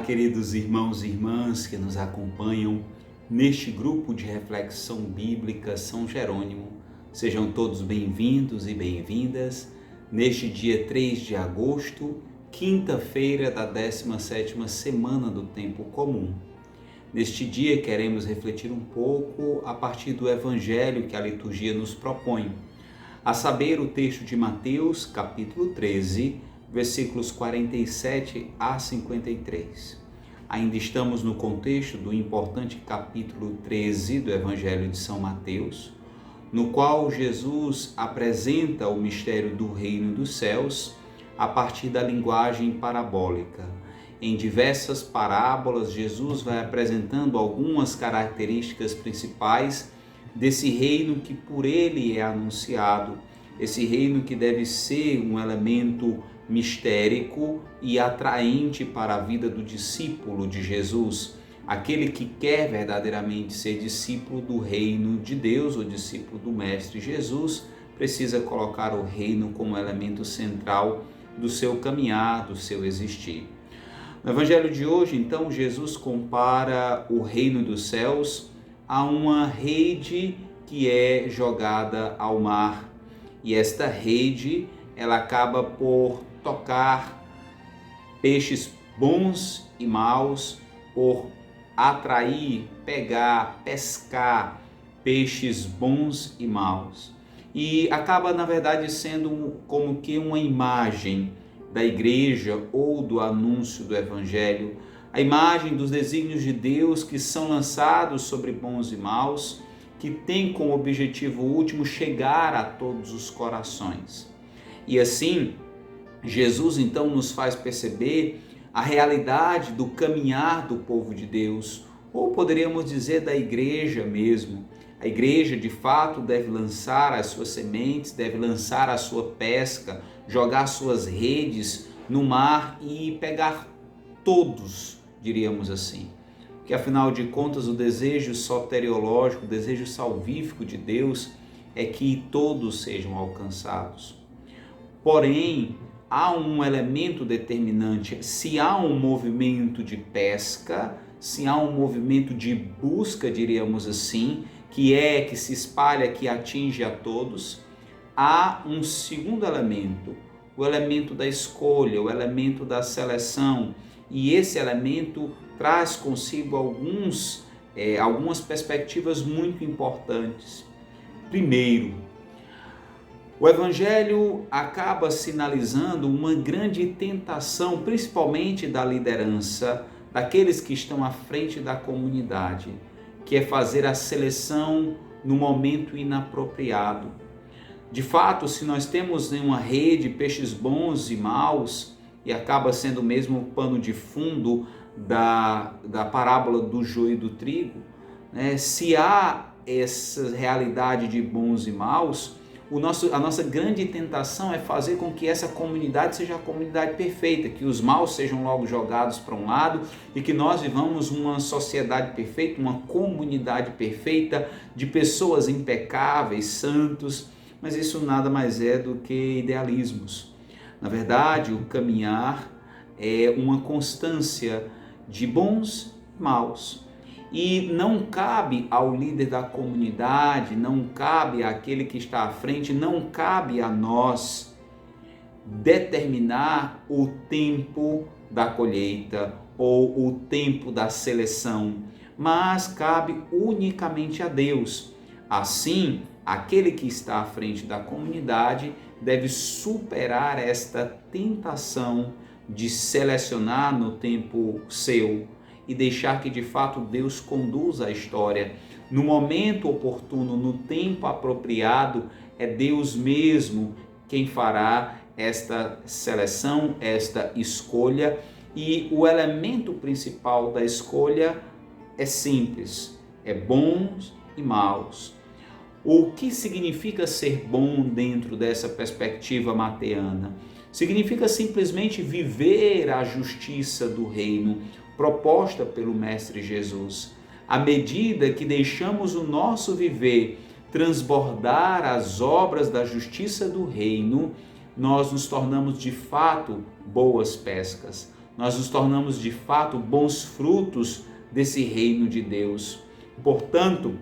queridos irmãos e irmãs que nos acompanham neste grupo de reflexão bíblica São Jerônimo. Sejam todos bem-vindos e bem-vindas neste dia 3 de agosto, quinta-feira da 17ª semana do Tempo Comum. Neste dia queremos refletir um pouco a partir do Evangelho que a liturgia nos propõe, a saber, o texto de Mateus, capítulo 13, versículos 47 a 53. Ainda estamos no contexto do importante capítulo 13 do Evangelho de São Mateus, no qual Jesus apresenta o mistério do reino dos céus a partir da linguagem parabólica. Em diversas parábolas, Jesus vai apresentando algumas características principais desse reino que por ele é anunciado, esse reino que deve ser um elemento mistérico e atraente para a vida do discípulo de Jesus, aquele que quer verdadeiramente ser discípulo do reino de Deus, ou discípulo do Mestre Jesus, precisa colocar o reino como elemento central do seu caminhar, do seu existir. No Evangelho de hoje, então, Jesus compara o reino dos céus a uma rede que é jogada ao mar. E esta rede, ela acaba por tocar peixes bons e maus, por atrair, pegar, pescar peixes bons e maus. E acaba, na verdade, sendo como que uma imagem da igreja ou do anúncio do Evangelho, a imagem dos desígnios de Deus que são lançados sobre bons e maus, que tem como objetivo último chegar a todos os corações. E assim, Jesus então nos faz perceber a realidade do caminhar do povo de Deus, ou poderíamos dizer da igreja mesmo. A igreja de fato deve lançar as suas sementes, deve lançar a sua pesca, jogar suas redes no mar e pegar todos, diríamos assim. Porque afinal de contas o desejo soteriológico, o desejo salvífico de Deus é que todos sejam alcançados. Porém, há um elemento determinante. Se há um movimento de pesca, se há um movimento de busca, diríamos assim, que se espalha, que atinge a todos, há um segundo elemento, o elemento da escolha, o elemento da seleção. E esse elemento traz consigo algumas perspectivas muito importantes. Primeiro, o Evangelho acaba sinalizando uma grande tentação, principalmente da liderança, daqueles que estão à frente da comunidade, que é fazer a seleção no momento inapropriado. De fato, se nós temos em uma rede peixes bons e maus, e acaba sendo mesmo o pano de fundo da parábola do joio e do trigo, né? Se há essa realidade de bons e maus, a nossa grande tentação é fazer com que essa comunidade seja a comunidade perfeita, que os maus sejam logo jogados para um lado e que nós vivamos uma sociedade perfeita, uma comunidade perfeita de pessoas impecáveis, santos, mas isso nada mais é do que idealismos. Na verdade, o caminhar é uma constância de bons e maus. E não cabe ao líder da comunidade, não cabe àquele que está à frente, não cabe a nós determinar o tempo da colheita ou o tempo da seleção, mas cabe unicamente a Deus. Assim, aquele que está à frente da comunidade deve superar esta tentação de selecionar no tempo seu e deixar que de fato Deus conduza a história. No momento oportuno, no tempo apropriado, é Deus mesmo quem fará esta seleção, esta escolha, e o elemento principal da escolha é simples, é bons e maus. O que significa ser bom dentro dessa perspectiva mateana? Significa simplesmente viver a justiça do reino proposta pelo Mestre Jesus. À medida que deixamos o nosso viver transbordar as obras da justiça do reino, nós nos tornamos de fato boas pescas. nós nos tornamos de fato bons frutos desse reino de Deus. Portanto,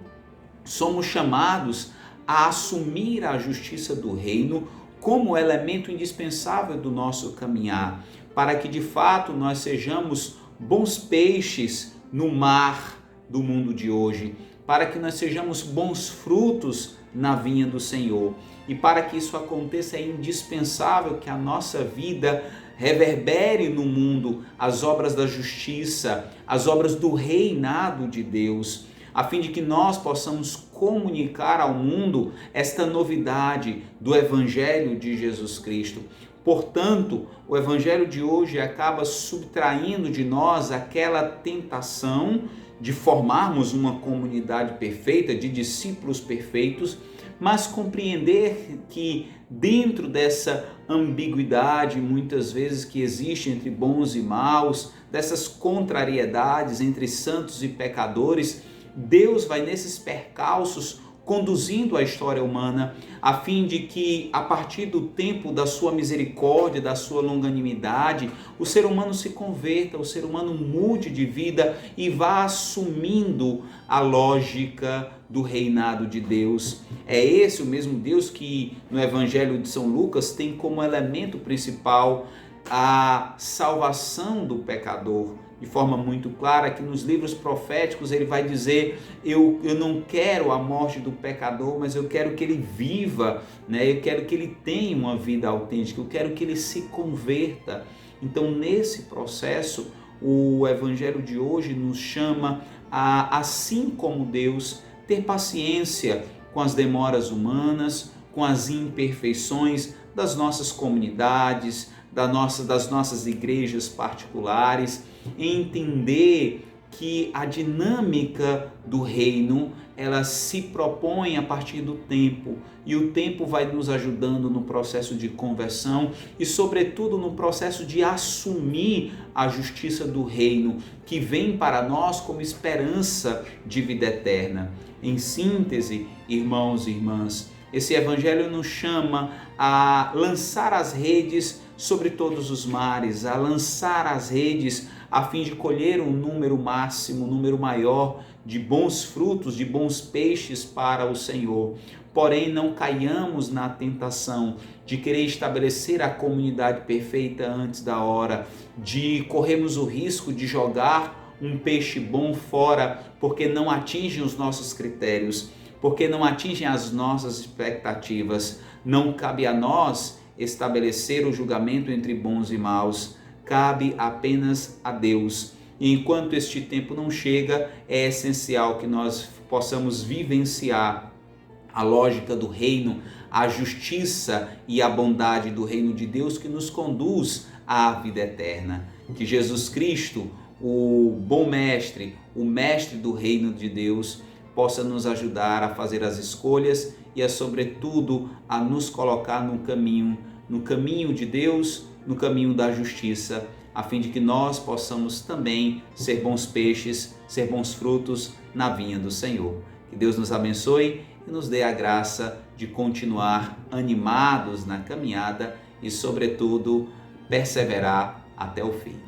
somos chamados a assumir a justiça do reino como elemento indispensável do nosso caminhar, para que de fato nós sejamos bons peixes no mar do mundo de hoje, para que nós sejamos bons frutos na vinha do Senhor. E para que isso aconteça é indispensável que a nossa vida reverbere no mundo as obras da justiça, as obras do reinado de Deus, a fim de que nós possamos comunicar ao mundo esta novidade do Evangelho de Jesus Cristo. Portanto, o Evangelho de hoje acaba subtraindo de nós aquela tentação de formarmos uma comunidade perfeita, de discípulos perfeitos, mas compreender que dentro dessa ambiguidade muitas vezes que existe entre bons e maus, dessas contrariedades entre santos e pecadores, Deus vai nesses percalços conduzindo a história humana, a fim de que, a partir do tempo da sua misericórdia, da sua longanimidade, o ser humano se converta, o ser humano mude de vida e vá assumindo a lógica do reinado de Deus. É esse o mesmo Deus que no Evangelho de São Lucas tem como elemento principal a salvação do pecador. De forma muito clara, que nos livros proféticos ele vai dizer, eu não quero a morte do pecador, mas eu quero que ele viva, né? Eu quero que ele tenha uma vida autêntica, eu quero que ele se converta. Então, nesse processo, o Evangelho de hoje nos chama a, assim como Deus, ter paciência com as demoras humanas, com as imperfeições das nossas comunidades, das nossas igrejas particulares, entender que a dinâmica do reino, ela se propõe a partir do tempo, e o tempo vai nos ajudando no processo de conversão e sobretudo no processo de assumir a justiça do reino, que vem para nós como esperança de vida eterna. Em síntese, irmãos e irmãs, esse evangelho nos chama a lançar as redes sobre todos os mares, a lançar as redes a fim de colher um número máximo, um número maior de bons frutos, de bons peixes para o Senhor. Porém, não caiamos na tentação de querer estabelecer a comunidade perfeita antes da hora, de corrermos o risco de jogar um peixe bom fora porque não atinge os nossos critérios, porque não atingem as nossas expectativas. Não cabe a nós estabelecer o julgamento entre bons e maus, cabe apenas a Deus. E enquanto este tempo não chega, é essencial que nós possamos vivenciar a lógica do reino, a justiça e a bondade do reino de Deus que nos conduz à vida eterna. Que Jesus Cristo, o bom mestre, o mestre do reino de Deus, possa nos ajudar a fazer as escolhas e, sobretudo, a nos colocar no caminho de Deus, no caminho da justiça, a fim de que nós possamos também ser bons peixes, ser bons frutos na vinha do Senhor. Que Deus nos abençoe e nos dê a graça de continuar animados na caminhada e, sobretudo, perseverar até o fim.